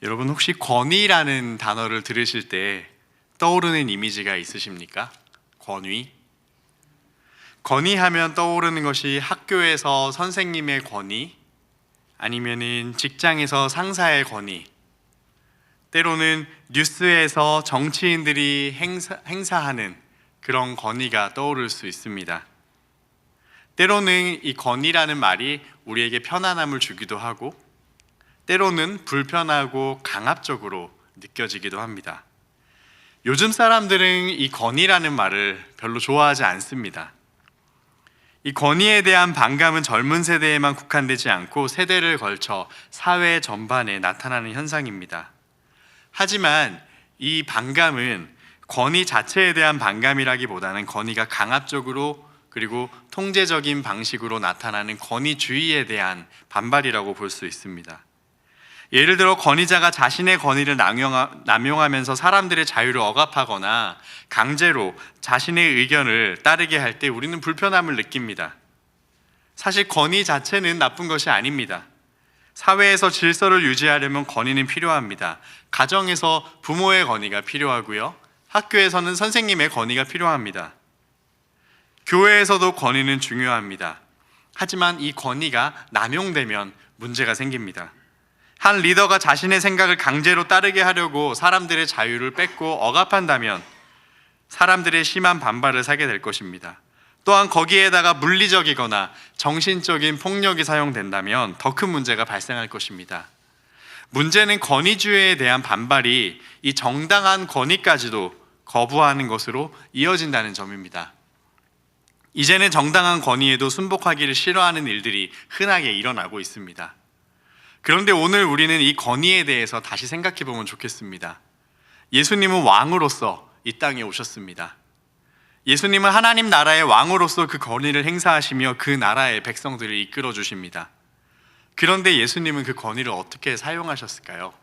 여러분 혹시 권위라는 단어를 들으실 때 떠오르는 이미지가 있으십니까? 권위? 권위하면 떠오르는 것이 학교에서 선생님의 권위, 아니면은 직장에서 상사의 권위, 때로는 뉴스에서 정치인들이 행사하는 그런 권위가 떠오를 수 있습니다. 때로는 이 권위라는 말이 우리에게 편안함을 주기도 하고, 때로는 불편하고 강압적으로 느껴지기도 합니다. 요즘 사람들은 이 권위라는 말을 별로 좋아하지 않습니다. 이 권위에 대한 반감은 젊은 세대에만 국한되지 않고 세대를 걸쳐 사회 전반에 나타나는 현상입니다. 하지만 이 반감은 권위 자체에 대한 반감이라기보다는 권위가 강압적으로 그리고 통제적인 방식으로 나타나는 권위주의에 대한 반발이라고 볼 수 있습니다. 예를 들어 권위자가 자신의 권위를 남용하면서 사람들의 자유를 억압하거나 강제로 자신의 의견을 따르게 할 때 우리는 불편함을 느낍니다. 사실 권위 자체는 나쁜 것이 아닙니다. 사회에서 질서를 유지하려면 권위는 필요합니다. 가정에서 부모의 권위가 필요하고요. 학교에서는 선생님의 권위가 필요합니다. 교회에서도 권위는 중요합니다. 하지만 이 권위가 남용되면 문제가 생깁니다. 한 리더가 자신의 생각을 강제로 따르게 하려고 사람들의 자유를 뺏고 억압한다면 사람들의 심한 반발을 사게 될 것입니다. 또한 거기에다가 물리적이거나 정신적인 폭력이 사용된다면 더 큰 문제가 발생할 것입니다. 문제는 권위주의에 대한 반발이 이 정당한 권위까지도 거부하는 것으로 이어진다는 점입니다. 이제는 정당한 권위에도 순복하기를 싫어하는 일들이 흔하게 일어나고 있습니다. 그런데 오늘 우리는 이 권위에 대해서 다시 생각해 보면 좋겠습니다. 예수님은 왕으로서 이 땅에 오셨습니다. 예수님은 하나님 나라의 왕으로서 그 권위를 행사하시며 그 나라의 백성들을 이끌어 주십니다. 그런데 예수님은 그 권위를 어떻게 사용하셨을까요?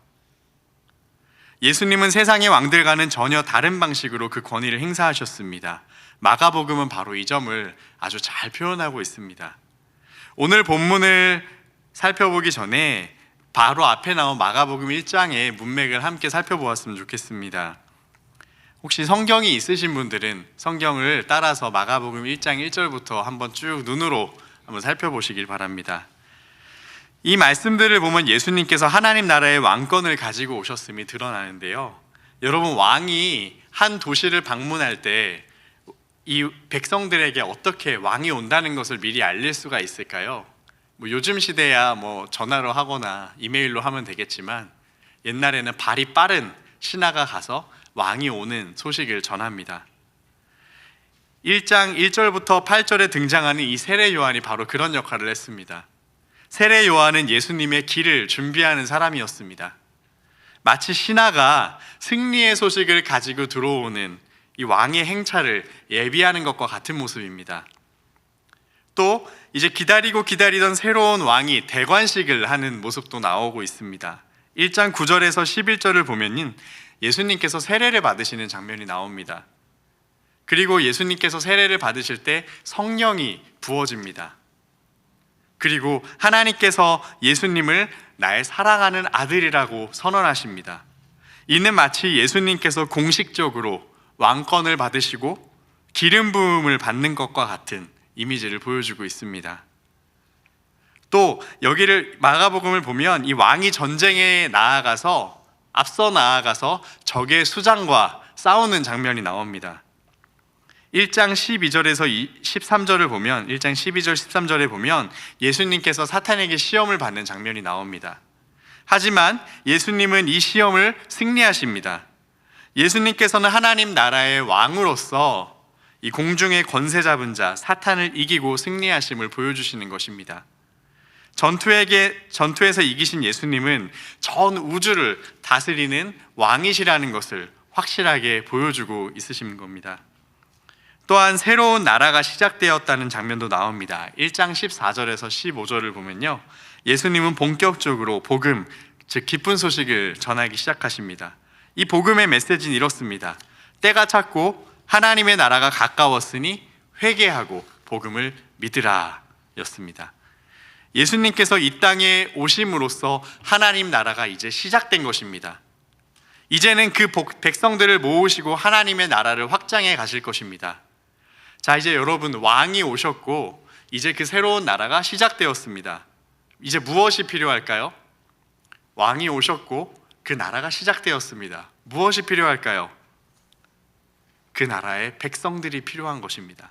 예수님은 세상의 왕들과는 전혀 다른 방식으로 그 권위를 행사하셨습니다. 마가복음은 바로 이 점을 아주 잘 표현하고 있습니다. 오늘 본문을 살펴보기 전에 바로 앞에 나온 마가복음 1장의 문맥을 함께 살펴보았으면 좋겠습니다. 혹시 성경이 있으신 분들은 성경을 따라서 마가복음 1장 1절부터 한번 쭉 눈으로 한번 살펴보시길 바랍니다. 이 말씀들을 보면 예수님께서 하나님 나라의 왕권을 가지고 오셨음이 드러나는데요. 여러분, 왕이 한 도시를 방문할 때 이 백성들에게 어떻게 왕이 온다는 것을 미리 알릴 수가 있을까요? 요즘 시대야 전화로 하거나 이메일로 하면 되겠지만 옛날에는 발이 빠른 신하가 가서 왕이 오는 소식을 전합니다. 1장 1절부터 8절에 등장하는 이 세례 요한이 바로 그런 역할을 했습니다. 세례 요한은 예수님의 길을 준비하는 사람이었습니다. 마치 신하가 승리의 소식을 가지고 들어오는 이 왕의 행차를 예비하는 것과 같은 모습입니다. 또 이제 기다리던 새로운 왕이 대관식을 하는 모습도 나오고 있습니다. 1장 9절에서 11절을 보면은 예수님께서 세례를 받으시는 장면이 나옵니다. 그리고 예수님께서 세례를 받으실 때 성령이 부어집니다. 그리고 하나님께서 예수님을 나의 사랑하는 아들이라고 선언하십니다. 이는 마치 예수님께서 공식적으로 왕권을 받으시고 기름 부음을 받는 것과 같은 이미지를 보여주고 있습니다. 또 여기를 마가복음을 보면 이 왕이 전쟁에 앞서 나아가서 적의 수장과 싸우는 장면이 나옵니다. 1장 12절에서 13절을 보면 1장 12절 13절에 보면 예수님께서 사탄에게 시험을 받는 장면이 나옵니다. 하지만 예수님은 이 시험을 승리하십니다. 예수님께서는 하나님 나라의 왕으로서 이 공중의 권세 잡은 자 사탄을 이기고 승리하심을 보여주시는 것입니다. 전투에서 이기신 예수님은 전 우주를 다스리는 왕이시라는 것을 확실하게 보여주고 있으신 겁니다. 또한 새로운 나라가 시작되었다는 장면도 나옵니다. 1장 14절에서 15절을 보면요, 예수님은 본격적으로 복음, 즉 기쁜 소식을 전하기 시작하십니다. 이 복음의 메시지는 이렇습니다. 때가 찼고 하나님의 나라가 가까웠으니 회개하고 복음을 믿으라 였습니다. 예수님께서 이 땅에 오심으로써 하나님 나라가 이제 시작된 것입니다. 이제는 그 백성들을 모으시고 하나님의 나라를 확장해 가실 것입니다. 자, 이제 여러분, 왕이 오셨고 이제 그 새로운 나라가 시작되었습니다. 이제 무엇이 필요할까요? 왕이 오셨고 그 나라가 시작되었습니다. 무엇이 필요할까요? 그 나라의 백성들이 필요한 것입니다.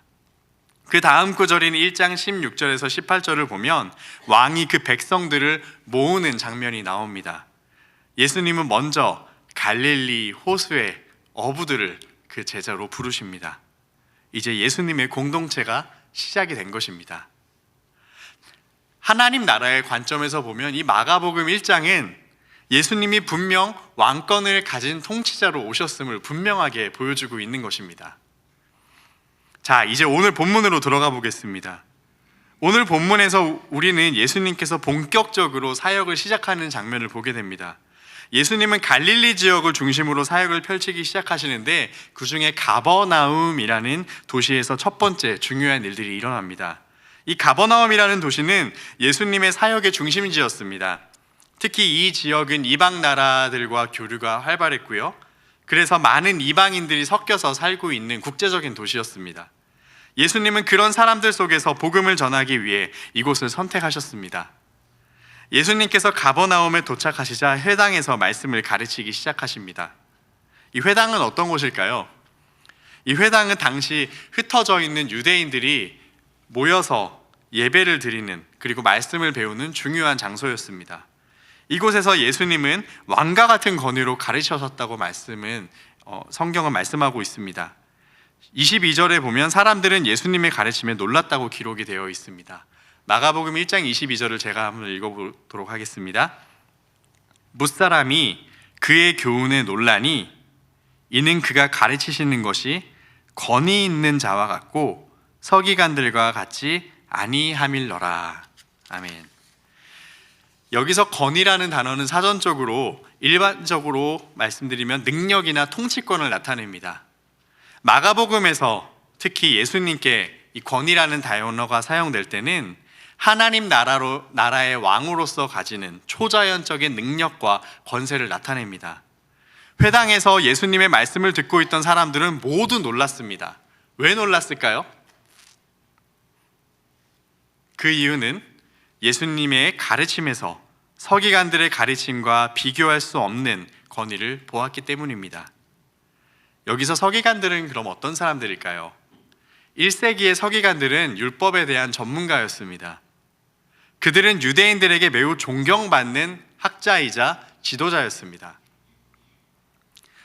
그 다음 구절인 1장 16절에서 18절을 보면 왕이 그 백성들을 모으는 장면이 나옵니다. 예수님은 먼저 갈릴리 호수의 어부들을 그 제자로 부르십니다. 이제 예수님의 공동체가 시작이 된 것입니다. 하나님 나라의 관점에서 보면 이 마가복음 1장은 예수님이 분명 왕권을 가진 통치자로 오셨음을 분명하게 보여주고 있는 것입니다. 자, 이제 오늘 본문으로 들어가 보겠습니다. 오늘 본문에서 우리는 예수님께서 본격적으로 사역을 시작하는 장면을 보게 됩니다. 예수님은 갈릴리 지역을 중심으로 사역을 펼치기 시작하시는데 그 중에 가버나움이라는 도시에서 첫 번째 중요한 일들이 일어납니다. 이 가버나움이라는 도시는 예수님의 사역의 중심지였습니다. 특히 이 지역은 이방 나라들과 교류가 활발했고요. 그래서 많은 이방인들이 섞여서 살고 있는 국제적인 도시였습니다. 예수님은 그런 사람들 속에서 복음을 전하기 위해 이곳을 선택하셨습니다. 예수님께서 가버나움에 도착하시자 회당에서 말씀을 가르치기 시작하십니다. 이 회당은 어떤 곳일까요? 이 회당은 당시 흩어져 있는 유대인들이 모여서 예배를 드리는, 그리고 말씀을 배우는 중요한 장소였습니다. 이곳에서 예수님은 왕과 같은 권위로 가르치셨다고 성경은 말씀하고 있습니다. 22절에 보면 사람들은 예수님의 가르침에 놀랐다고 기록이 되어 있습니다. 마가복음 1장 22절을 제가 한번 읽어보도록 하겠습니다. 무사람이 그의 교훈에 놀라니 이는 그가 가르치시는 것이 권위 있는 자와 같고 서기관들과 같이 아니함일러라. 아멘. 여기서 권위라는 단어는 사전적으로 일반적으로 말씀드리면 능력이나 통치권을 나타냅니다. 마가복음에서 특히 예수님께 이 권위라는 단어가 사용될 때는 하나님 나라의 왕으로서 가지는 초자연적인 능력과 권세를 나타냅니다. 회당에서 예수님의 말씀을 듣고 있던 사람들은 모두 놀랐습니다. 왜 놀랐을까요? 그 이유는 예수님의 가르침에서 서기관들의 가르침과 비교할 수 없는 권위를 보았기 때문입니다. 여기서 서기관들은 그럼 어떤 사람들일까요? 1세기의 서기관들은 율법에 대한 전문가였습니다. 그들은 유대인들에게 매우 존경받는 학자이자 지도자였습니다.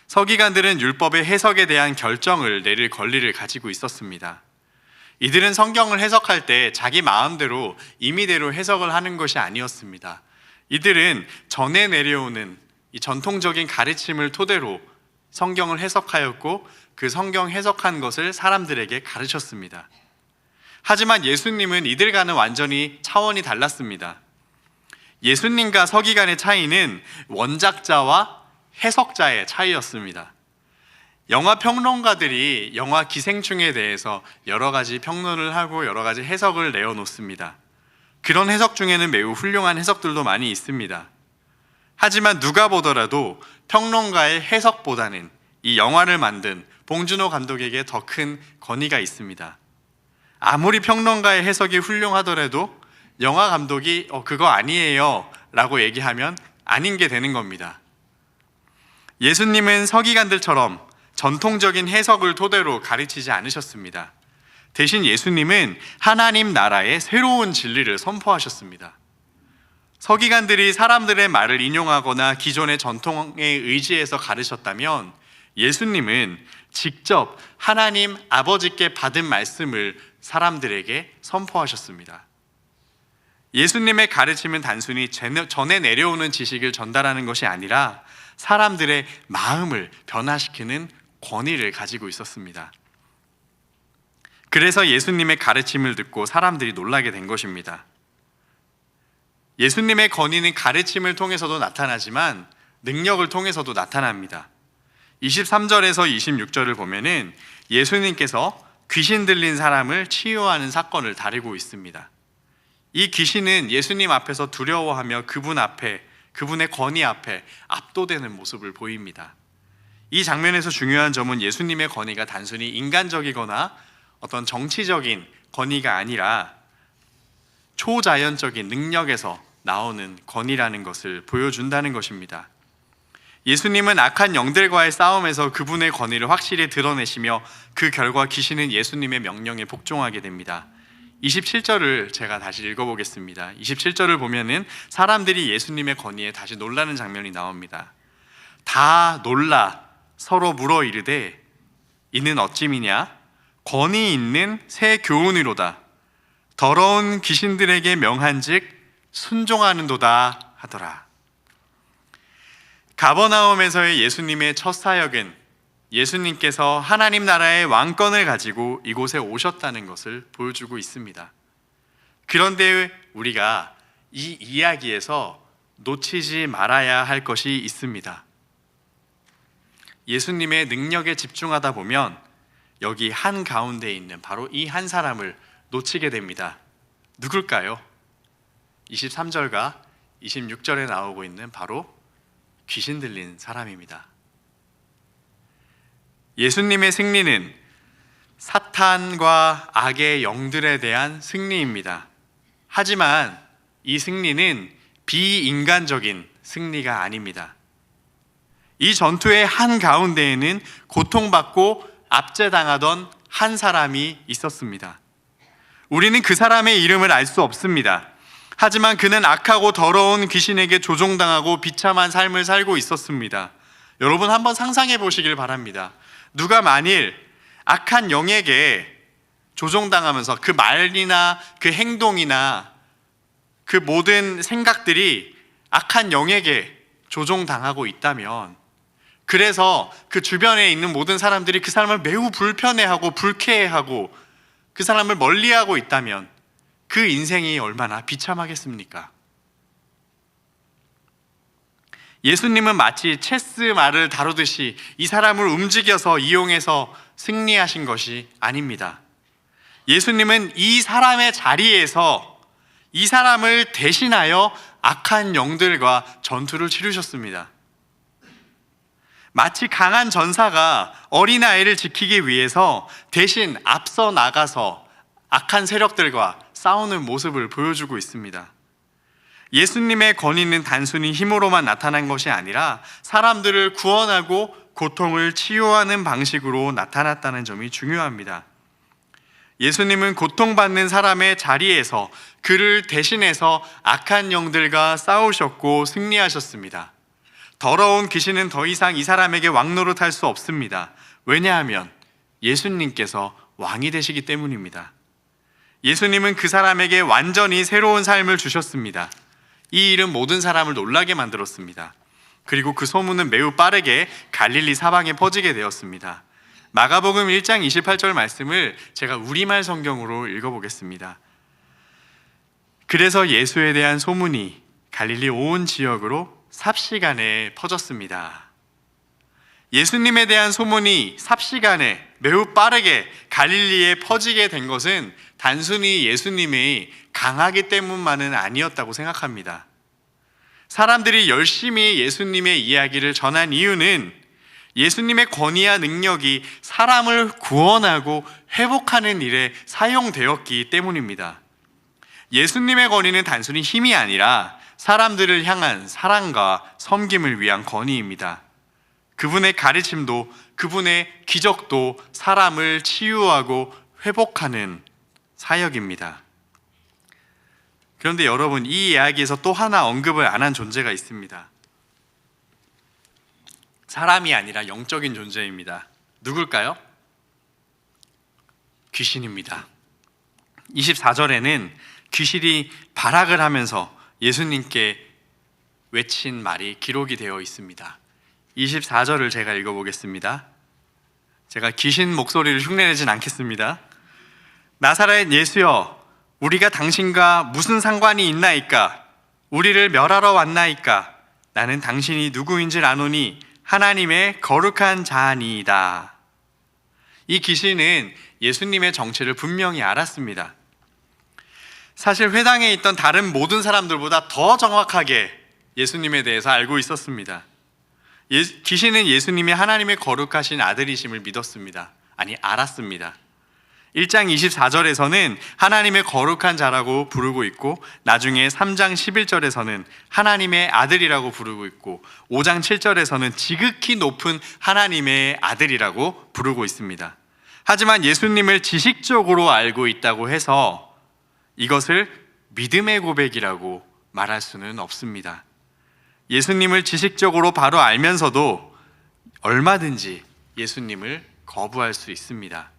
서기관들은 율법의 해석에 대한 결정을 내릴 권리를 가지고 있었습니다. 이들은 성경을 해석할 때 자기 마음대로 임의대로 해석을 하는 것이 아니었습니다. 이들은 전해 내려오는 이 전통적인 가르침을 토대로 성경을 해석하였고 그 성경 해석한 것을 사람들에게 가르쳤습니다. 하지만 예수님은 이들과는 완전히 차원이 달랐습니다. 예수님과 서기관의 차이는 원작자와 해석자의 차이였습니다. 영화 평론가들이 영화 기생충에 대해서 여러 가지 평론을 하고 여러 가지 해석을 내어놓습니다. 그런 해석 중에는 매우 훌륭한 해석들도 많이 있습니다. 하지만 누가 보더라도 평론가의 해석보다는 이 영화를 만든 봉준호 감독에게 더 큰 권위가 있습니다. 아무리 평론가의 해석이 훌륭하더라도 영화 감독이 그거 아니에요 라고 얘기하면 아닌 게 되는 겁니다. 예수님은 서기관들처럼 전통적인 해석을 토대로 가르치지 않으셨습니다. 대신 예수님은 하나님 나라의 새로운 진리를 선포하셨습니다. 서기관들이 사람들의 말을 인용하거나 기존의 전통에 의지해서 가르쳤다면 예수님은 직접 하나님 아버지께 받은 말씀을 사람들에게 선포하셨습니다. 예수님의 가르침은 단순히 전해 내려오는 지식을 전달하는 것이 아니라 사람들의 마음을 변화시키는 권위를 가지고 있었습니다. 그래서 예수님의 가르침을 듣고 사람들이 놀라게 된 것입니다. 예수님의 권위는 가르침을 통해서도 나타나지만 능력을 통해서도 나타납니다. 23절에서 26절을 보면은 예수님께서 귀신 들린 사람을 치유하는 사건을 다루고 있습니다. 이 귀신은 예수님 앞에서 두려워하며 그분의 권위 앞에 압도되는 모습을 보입니다. 이 장면에서 중요한 점은 예수님의 권위가 단순히 인간적이거나 어떤 정치적인 권위가 아니라 초자연적인 능력에서 나오는 권위라는 것을 보여준다는 것입니다. 예수님은 악한 영들과의 싸움에서 그분의 권위를 확실히 드러내시며 그 결과 귀신은 예수님의 명령에 복종하게 됩니다. 27절을 제가 다시 읽어보겠습니다. 27절을 보면은 사람들이 예수님의 권위에 다시 놀라는 장면이 나옵니다. 다 놀라 서로 물어 이르되 이는 어찌미냐? 권위 있는 새 교훈이로다. 더러운 귀신들에게 명한즉 순종하는도다 하더라. 가버나움에서의 예수님의 첫 사역은 예수님께서 하나님 나라의 왕권을 가지고 이곳에 오셨다는 것을 보여주고 있습니다. 그런데 우리가 이 이야기에서 놓치지 말아야 할 것이 있습니다. 예수님의 능력에 집중하다 보면 여기 한가운데 있는 바로 이 한 사람을 놓치게 됩니다. 누굴까요? 23절과 26절에 나오고 있는 바로 귀신 들린 사람입니다. 예수님의 승리는 사탄과 악의 영들에 대한 승리입니다. 하지만 이 승리는 비인간적인 승리가 아닙니다. 이 전투의 한가운데에는 고통받고 압제당하던 한 사람이 있었습니다. 우리는 그 사람의 이름을 알 수 없습니다. 하지만 그는 악하고 더러운 귀신에게 조종당하고 비참한 삶을 살고 있었습니다. 여러분 한번 상상해 보시길 바랍니다. 누가 만일 악한 영에게 조종당하면서 그 말이나 그 행동이나 그 모든 생각들이 악한 영에게 조종당하고 있다면, 그래서 그 주변에 있는 모든 사람들이 그 사람을 매우 불편해하고 불쾌해하고 그 사람을 멀리하고 있다면 그 인생이 얼마나 비참하겠습니까? 예수님은 마치 체스 말을 다루듯이 이 사람을 움직여서 이용해서 승리하신 것이 아닙니다. 예수님은 이 사람의 자리에서 이 사람을 대신하여 악한 영들과 전투를 치르셨습니다. 마치 강한 전사가 어린아이를 지키기 위해서 대신 앞서 나가서 악한 세력들과 싸우는 모습을 보여주고 있습니다. 예수님의 권위는 단순히 힘으로만 나타난 것이 아니라 사람들을 구원하고 고통을 치유하는 방식으로 나타났다는 점이 중요합니다. 예수님은 고통받는 사람의 자리에서 그를 대신해서 악한 영들과 싸우셨고 승리하셨습니다. 더러운 귀신은 더 이상 이 사람에게 왕노릇할 수 없습니다. 왜냐하면 예수님께서 왕이 되시기 때문입니다. 예수님은 그 사람에게 완전히 새로운 삶을 주셨습니다. 이 일은 모든 사람을 놀라게 만들었습니다. 그리고 그 소문은 매우 빠르게 갈릴리 사방에 퍼지게 되었습니다. 마가복음 1장 28절 말씀을 제가 우리말 성경으로 읽어보겠습니다. 그래서 예수에 대한 소문이 갈릴리 온 지역으로 삽시간에 퍼졌습니다. 예수님에 대한 소문이 삽시간에 매우 빠르게 갈릴리에 퍼지게 된 것은 단순히 예수님이 강하기 때문만은 아니었다고 생각합니다. 사람들이 열심히 예수님의 이야기를 전한 이유는 예수님의 권위와 능력이 사람을 구원하고 회복하는 일에 사용되었기 때문입니다. 예수님의 권위는 단순히 힘이 아니라 사람들을 향한 사랑과 섬김을 위한 권위입니다. 그분의 가르침도, 그분의 기적도 사람을 치유하고 회복하는 사역입니다. 그런데 여러분, 이 이야기에서 또 하나 언급을 안 한 존재가 있습니다. 사람이 아니라 영적인 존재입니다. 누굴까요? 귀신입니다. 24절에는 귀신이 발악을 하면서 예수님께 외친 말이 기록이 되어 있습니다. 24절을 제가 읽어보겠습니다. 제가 귀신 목소리를 흉내내진 않겠습니다. 나사렛 예수여, 우리가 당신과 무슨 상관이 있나이까? 우리를 멸하러 왔나이까? 나는 당신이 누구인지 아노니 하나님의 거룩한 자니이다. 이 귀신은 예수님의 정체를 분명히 알았습니다. 사실 회당에 있던 다른 모든 사람들보다 더 정확하게 예수님에 대해서 알고 있었습니다. 귀신은 예수님이 하나님의 거룩하신 아들이심을 믿었습니다. 아니, 알았습니다. 1장 24절에서는 하나님의 거룩한 자라고 부르고 있고, 나중에 3장 11절에서는 하나님의 아들이라고 부르고 있고, 5장 7절에서는 지극히 높은 하나님의 아들이라고 부르고 있습니다. 하지만 예수님을 지식적으로 알고 있다고 해서 이것을 믿음의 고백이라고 말할 수는 없습니다. 예수님을 지식적으로 바로 알면서도 얼마든지 예수님을 거부할 수 있습니다.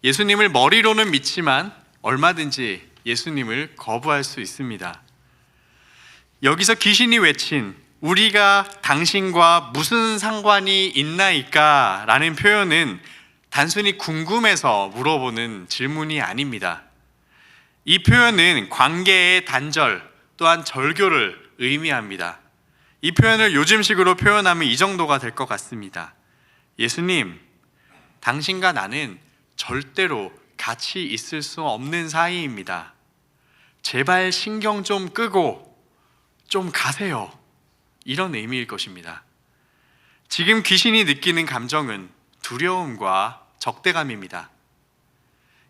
예수님을 머리로는 믿지만 얼마든지 예수님을 거부할 수 있습니다. 여기서 귀신이 외친 우리가 당신과 무슨 상관이 있나이까? 라는 표현은 단순히 궁금해서 물어보는 질문이 아닙니다. 이 표현은 관계의 단절 또한 절교를 의미합니다. 이 표현을 요즘식으로 표현하면 이 정도가 될 것 같습니다. 예수님, 당신과 나는 절대로 같이 있을 수 없는 사이입니다. 제발 신경 좀 끄고 좀 가세요. 이런 의미일 것입니다. 지금 귀신이 느끼는 감정은 두려움과 적대감입니다.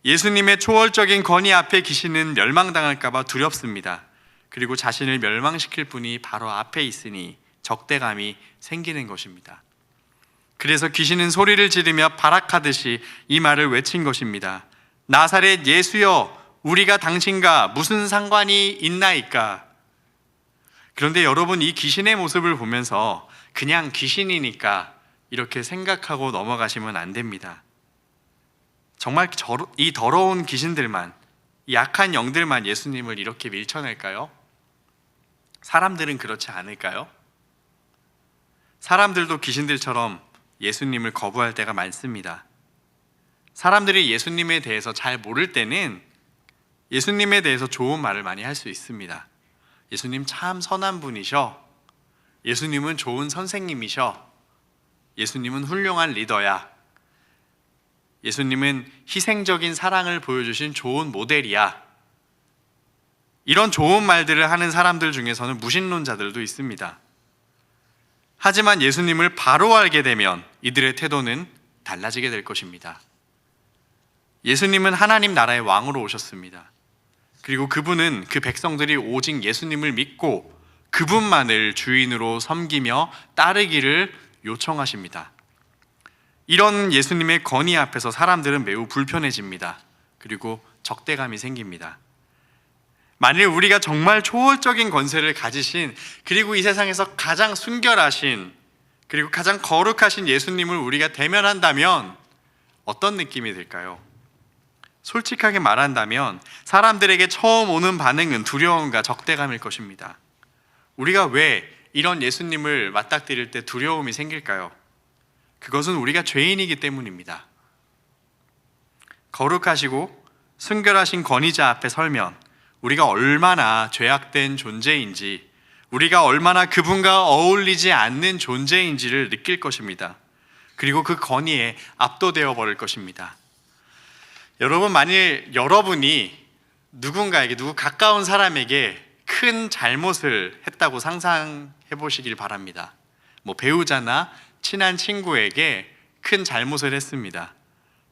예수님의 초월적인 권위 앞에 귀신은 멸망당할까 봐 두렵습니다. 그리고 자신을 멸망시킬 분이 바로 앞에 있으니 적대감이 생기는 것입니다. 그래서 귀신은 소리를 지르며 발악하듯이 이 말을 외친 것입니다. 나사렛 예수여, 우리가 당신과 무슨 상관이 있나이까? 그런데 여러분, 이 귀신의 모습을 보면서 그냥 귀신이니까 이렇게 생각하고 넘어가시면 안 됩니다. 정말 이 더러운 귀신들만, 이 약한 영들만 예수님을 이렇게 밀쳐낼까요? 사람들은 그렇지 않을까요? 사람들도 귀신들처럼 예수님을 거부할 때가 많습니다. 사람들이 예수님에 대해서 잘 모를 때는 예수님에 대해서 좋은 말을 많이 할 수 있습니다. 예수님 참 선한 분이셔. 예수님은 좋은 선생님이셔. 예수님은 훌륭한 리더야. 예수님은 희생적인 사랑을 보여주신 좋은 모델이야. 이런 좋은 말들을 하는 사람들 중에서는 무신론자들도 있습니다. 하지만 예수님을 바로 알게 되면 이들의 태도는 달라지게 될 것입니다. 예수님은 하나님 나라의 왕으로 오셨습니다. 그리고 그분은 그 백성들이 오직 예수님을 믿고 그분만을 주인으로 섬기며 따르기를 요청하십니다. 이런 예수님의 권위 앞에서 사람들은 매우 불편해집니다. 그리고 적대감이 생깁니다. 만일 우리가 정말 초월적인 권세를 가지신, 그리고 이 세상에서 가장 순결하신, 그리고 가장 거룩하신 예수님을 우리가 대면한다면 어떤 느낌이 들까요? 솔직하게 말한다면 사람들에게 처음 오는 반응은 두려움과 적대감일 것입니다. 우리가 왜 이런 예수님을 맞닥뜨릴 때 두려움이 생길까요? 그것은 우리가 죄인이기 때문입니다. 거룩하시고 순결하신 권위자 앞에 설면 우리가 얼마나 죄악된 존재인지, 우리가 얼마나 그분과 어울리지 않는 존재인지를 느낄 것입니다. 그리고 그 권위에 압도되어 버릴 것입니다. 여러분, 만일 여러분이 누군가에게, 누구 가까운 사람에게 큰 잘못을 했다고 상상해 보시길 바랍니다. 배우자나 친한 친구에게 큰 잘못을 했습니다.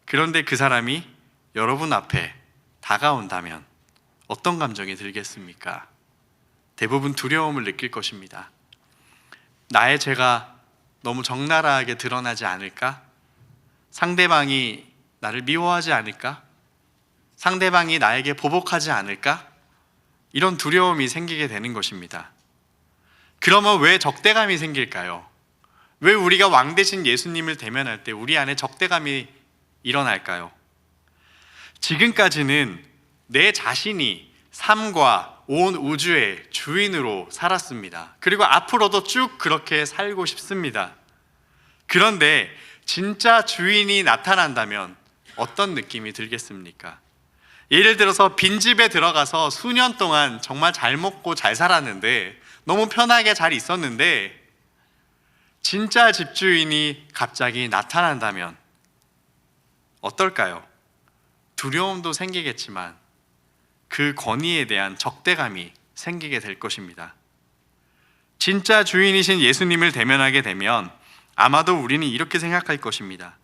그런데 그 사람이 여러분 앞에 다가온다면 어떤 감정이 들겠습니까? 대부분 두려움을 느낄 것입니다. 나의 죄가 너무 적나라하게 드러나지 않을까? 상대방이 나를 미워하지 않을까? 상대방이 나에게 보복하지 않을까? 이런 두려움이 생기게 되는 것입니다. 그러면 왜 적대감이 생길까요? 왜 우리가 왕 대신 예수님을 대면할 때 우리 안에 적대감이 일어날까요? 지금까지는 내 자신이 삶과 온 우주의 주인으로 살았습니다. 그리고 앞으로도 쭉 그렇게 살고 싶습니다. 그런데 진짜 주인이 나타난다면 어떤 느낌이 들겠습니까? 예를 들어서 빈집에 들어가서 수년 동안 정말 잘 먹고 잘 살았는데, 너무 편하게 잘 있었는데 진짜 집주인이 갑자기 나타난다면 어떨까요? 두려움도 생기겠지만 그 권위에 대한 적대감이 생기게 될 것입니다. 진짜 주인이신 예수님을 대면하게 되면 아마도 우리는 이렇게 생각할 것입니다.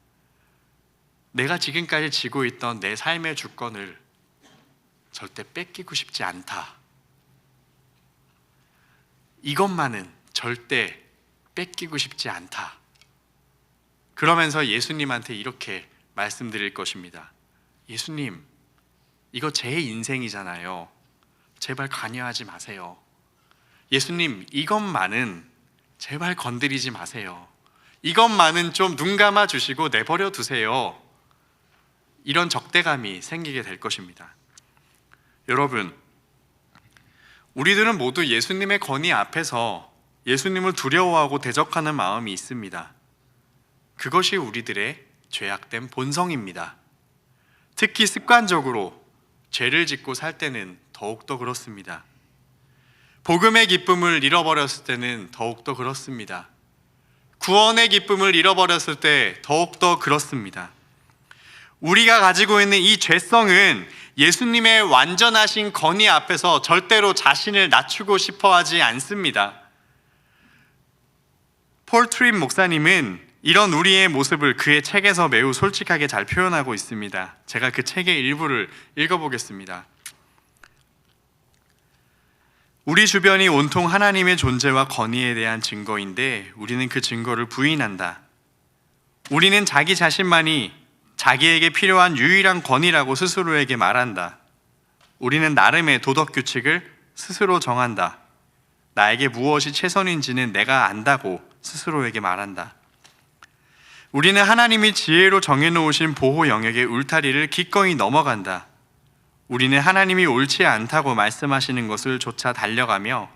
내가 지금까지 지고 있던 내 삶의 주권을 절대 뺏기고 싶지 않다. 이것만은 절대 뺏기고 싶지 않다. 그러면서 예수님한테 이렇게 말씀드릴 것입니다. 예수님, 이거 제 인생이잖아요. 제발 관여하지 마세요. 예수님, 이것만은 제발 건드리지 마세요. 이것만은 좀 눈 감아 주시고 내버려 두세요. 이런 적대감이 생기게 될 것입니다. 여러분, 우리들은 모두 예수님의 권위 앞에서 예수님을 두려워하고 대적하는 마음이 있습니다. 그것이 우리들의 죄악된 본성입니다. 특히 습관적으로 죄를 짓고 살 때는 더욱더 그렇습니다. 복음의 기쁨을 잃어버렸을 때는 더욱더 그렇습니다. 구원의 기쁨을 잃어버렸을 때 더욱더 그렇습니다. 우리가 가지고 있는 이 죄성은 예수님의 완전하신 권위 앞에서 절대로 자신을 낮추고 싶어 하지 않습니다. 폴 트립 목사님은 이런 우리의 모습을 그의 책에서 매우 솔직하게 잘 표현하고 있습니다. 제가 그 책의 일부를 읽어보겠습니다. 우리 주변이 온통 하나님의 존재와 권위에 대한 증거인데 우리는 그 증거를 부인한다. 우리는 자기 자신만이 자기에게 필요한 유일한 권위라고 스스로에게 말한다. 우리는 나름의 도덕 규칙을 스스로 정한다. 나에게 무엇이 최선인지는 내가 안다고 스스로에게 말한다. 우리는 하나님이 지혜로 정해놓으신 보호 영역의 울타리를 기꺼이 넘어간다. 우리는 하나님이 옳지 않다고 말씀하시는 것을 조차 달려가며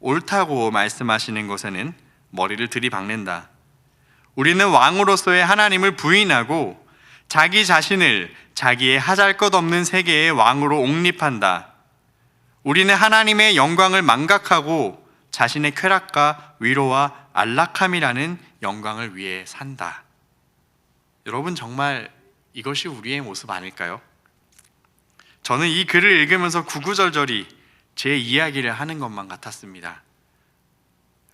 옳다고 말씀하시는 것에는 머리를 들이박는다. 우리는 왕으로서의 하나님을 부인하고 자기 자신을 자기의 하잘것없는 세계의 왕으로 옹립한다. 우리는 하나님의 영광을 망각하고 자신의 쾌락과 위로와 안락함이라는 영광을 위해 산다. 여러분, 정말 이것이 우리의 모습 아닐까요? 저는 이 글을 읽으면서 구구절절히 제 이야기를 하는 것만 같았습니다.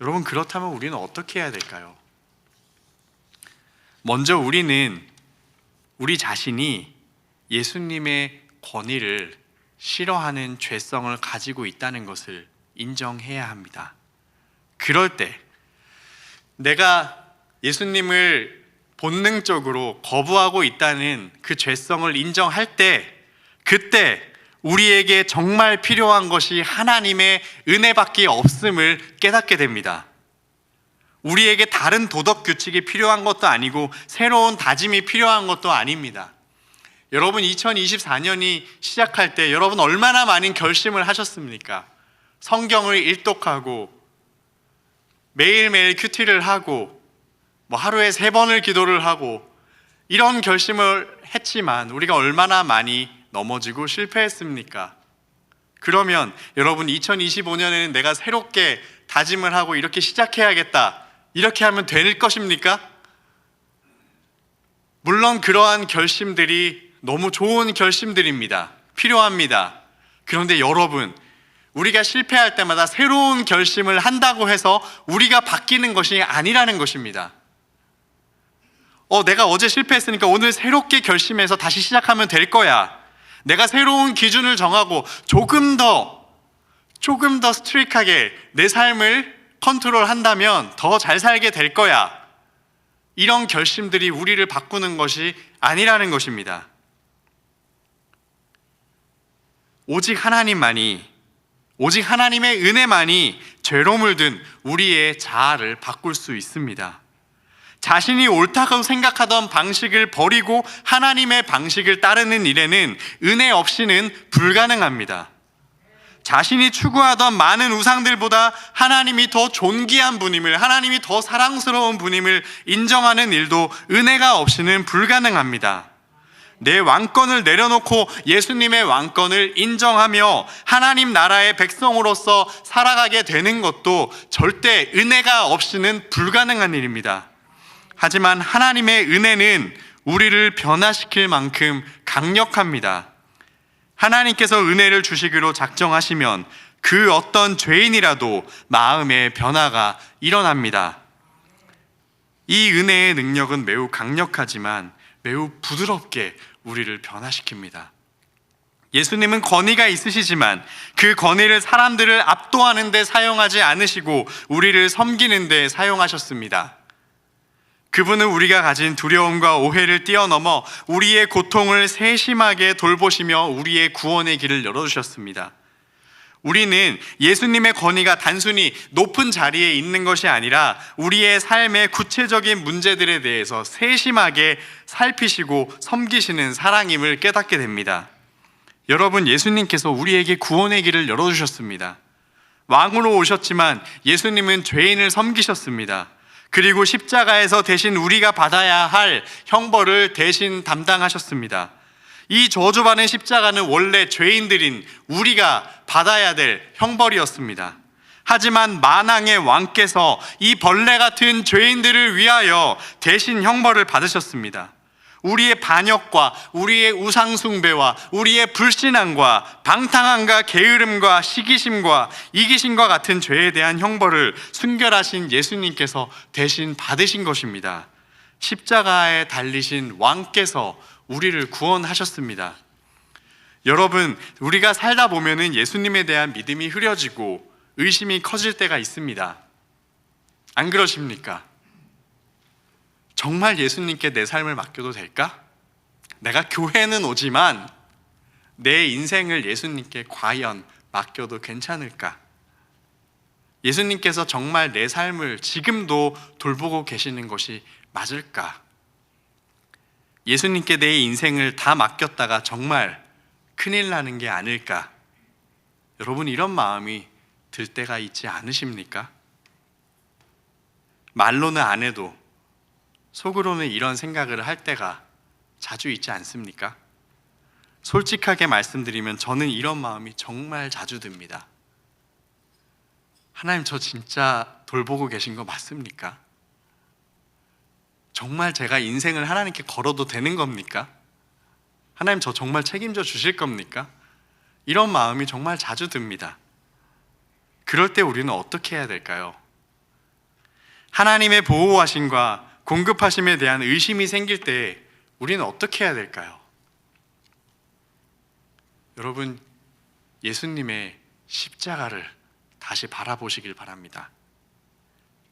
여러분, 그렇다면 우리는 어떻게 해야 될까요? 먼저 우리는 우리 자신이 예수님의 권위를 싫어하는 죄성을 가지고 있다는 것을 인정해야 합니다. 그럴 때 내가 예수님을 본능적으로 거부하고 있다는 그 죄성을 인정할 때 그때 우리에게 정말 필요한 것이 하나님의 은혜밖에 없음을 깨닫게 됩니다. 우리에게 다른 도덕 규칙이 필요한 것도 아니고 새로운 다짐이 필요한 것도 아닙니다. 여러분, 2024년이 시작할 때 여러분 얼마나 많은 결심을 하셨습니까? 성경을 일독하고 매일매일 큐티를 하고 하루에 3번을 기도를 하고 이런 결심을 했지만 우리가 얼마나 많이 넘어지고 실패했습니까? 그러면 여러분, 2025년에는 내가 새롭게 다짐을 하고 이렇게 시작해야겠다, 이렇게 하면 될 것입니까? 물론 그러한 결심들이 너무 좋은 결심들입니다. 필요합니다. 그런데 여러분, 우리가 실패할 때마다 새로운 결심을 한다고 해서 우리가 바뀌는 것이 아니라는 것입니다. 내가 어제 실패했으니까 오늘 새롭게 결심해서 다시 시작하면 될 거야. 내가 새로운 기준을 정하고 조금 더 스트릭하게 내 삶을 컨트롤한다면 더 잘 살게 될 거야. 이런 결심들이 우리를 바꾸는 것이 아니라는 것입니다. 오직 하나님만이, 오직 하나님의 은혜만이 죄로 물든 우리의 자아를 바꿀 수 있습니다. 자신이 옳다고 생각하던 방식을 버리고 하나님의 방식을 따르는 일에는 은혜 없이는 불가능합니다. 자신이 추구하던 많은 우상들보다 하나님이 더 존귀한 분임을, 하나님이 더 사랑스러운 분임을 인정하는 일도 은혜가 없이는 불가능합니다. 내 왕권을 내려놓고 예수님의 왕권을 인정하며 하나님 나라의 백성으로서 살아가게 되는 것도 절대 은혜가 없이는 불가능한 일입니다. 하지만 하나님의 은혜는 우리를 변화시킬 만큼 강력합니다. 하나님께서 은혜를 주시기로 작정하시면 그 어떤 죄인이라도 마음의 변화가 일어납니다. 이 은혜의 능력은 매우 강력하지만 매우 부드럽게 우리를 변화시킵니다. 예수님은 권위가 있으시지만 그 권위를 사람들을 압도하는 데 사용하지 않으시고 우리를 섬기는 데 사용하셨습니다. 그분은 우리가 가진 두려움과 오해를 뛰어넘어 우리의 고통을 세심하게 돌보시며 우리의 구원의 길을 열어주셨습니다. 우리는 예수님의 권위가 단순히 높은 자리에 있는 것이 아니라 우리의 삶의 구체적인 문제들에 대해서 세심하게 살피시고 섬기시는 사랑임을 깨닫게 됩니다. 여러분, 예수님께서 우리에게 구원의 길을 열어주셨습니다. 왕으로 오셨지만 예수님은 죄인을 섬기셨습니다. 그리고 십자가에서 대신 우리가 받아야 할 형벌을 대신 담당하셨습니다. 이 저주받은 십자가는 원래 죄인들인 우리가 받아야 될 형벌이었습니다. 하지만 만왕의 왕께서 이 벌레 같은 죄인들을 위하여 대신 형벌을 받으셨습니다. 우리의 반역과 우리의 우상숭배와 우리의 불신앙과 방탕함과 게으름과 시기심과 이기심과 같은 죄에 대한 형벌을 순결하신 예수님께서 대신 받으신 것입니다. 십자가에 달리신 왕께서 우리를 구원하셨습니다. 여러분, 우리가 살다 보면은 예수님에 대한 믿음이 흐려지고 의심이 커질 때가 있습니다. 안 그러십니까? 정말 예수님께 내 삶을 맡겨도 될까? 내가 교회는 오지만 내 인생을 예수님께 과연 맡겨도 괜찮을까? 예수님께서 정말 내 삶을 지금도 돌보고 계시는 것이 맞을까? 예수님께 내 인생을 다 맡겼다가 정말 큰일 나는 게 아닐까? 여러분, 이런 마음이 들 때가 있지 않으십니까? 말로는 안 해도 속으로는 이런 생각을 할 때가 자주 있지 않습니까? 솔직하게 말씀드리면 저는 이런 마음이 정말 자주 듭니다. 하나님, 저 진짜 돌보고 계신 거 맞습니까? 정말 제가 인생을 하나님께 걸어도 되는 겁니까? 하나님, 저 정말 책임져 주실 겁니까? 이런 마음이 정말 자주 듭니다. 그럴 때 우리는 어떻게 해야 될까요? 하나님의 보호하심과 공급하심에 대한 의심이 생길 때 우리는 어떻게 해야 될까요? 여러분, 예수님의 십자가를 다시 바라보시길 바랍니다.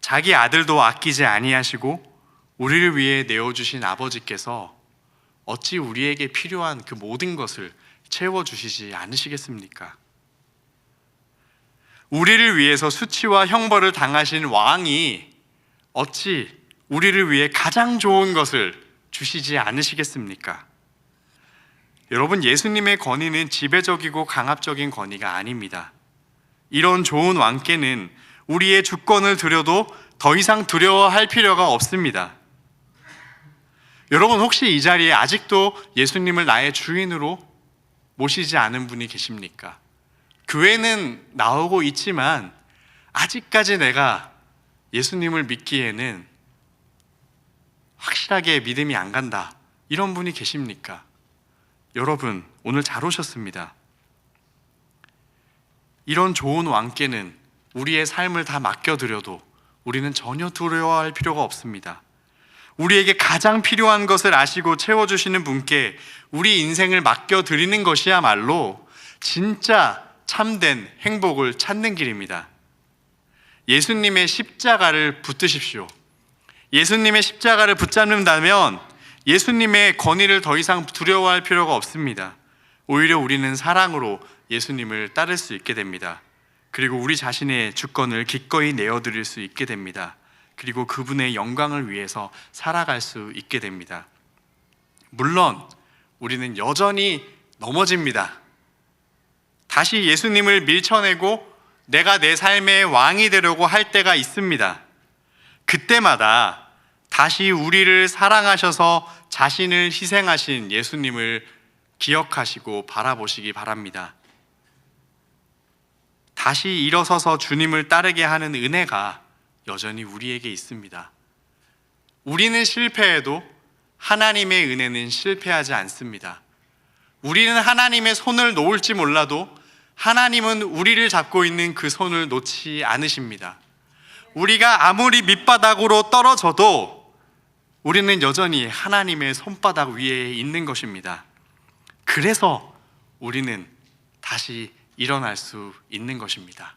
자기 아들도 아끼지 아니하시고 우리를 위해 내어주신 아버지께서 어찌 우리에게 필요한 그 모든 것을 채워주시지 않으시겠습니까? 우리를 위해서 수치와 형벌을 당하신 왕이 어찌 우리를 위해 가장 좋은 것을 주시지 않으시겠습니까? 여러분, 예수님의 권위는 지배적이고 강압적인 권위가 아닙니다. 이런 좋은 왕께는 우리의 주권을 드려도 더 이상 두려워할 필요가 없습니다. 여러분, 혹시 이 자리에 아직도 예수님을 나의 주인으로 모시지 않은 분이 계십니까? 교회는 나오고 있지만 아직까지 내가 예수님을 믿기에는 확실하게 믿음이 안 간다, 이런 분이 계십니까? 여러분, 오늘 잘 오셨습니다. 이런 좋은 왕께는 우리의 삶을 다 맡겨드려도 우리는 전혀 두려워할 필요가 없습니다. 우리에게 가장 필요한 것을 아시고 채워주시는 분께 우리 인생을 맡겨드리는 것이야말로 진짜 참된 행복을 찾는 길입니다. 예수님의 십자가를 붙드십시오. 예수님의 십자가를 붙잡는다면 예수님의 권위를 더 이상 두려워할 필요가 없습니다. 오히려 우리는 사랑으로 예수님을 따를 수 있게 됩니다. 그리고 우리 자신의 주권을 기꺼이 내어드릴 수 있게 됩니다. 그리고 그분의 영광을 위해서 살아갈 수 있게 됩니다. 물론 우리는 여전히 넘어집니다. 다시 예수님을 밀쳐내고 내가 내 삶의 왕이 되려고 할 때가 있습니다. 그때마다 다시 우리를 사랑하셔서 자신을 희생하신 예수님을 기억하시고 바라보시기 바랍니다. 다시 일어서서 주님을 따르게 하는 은혜가 여전히 우리에게 있습니다. 우리는 실패해도 하나님의 은혜는 실패하지 않습니다. 우리는 하나님의 손을 놓을지 몰라도 하나님은 우리를 잡고 있는 그 손을 놓지 않으십니다. 우리가 아무리 밑바닥으로 떨어져도 우리는 여전히 하나님의 손바닥 위에 있는 것입니다. 그래서 우리는 다시 일어날 수 있는 것입니다.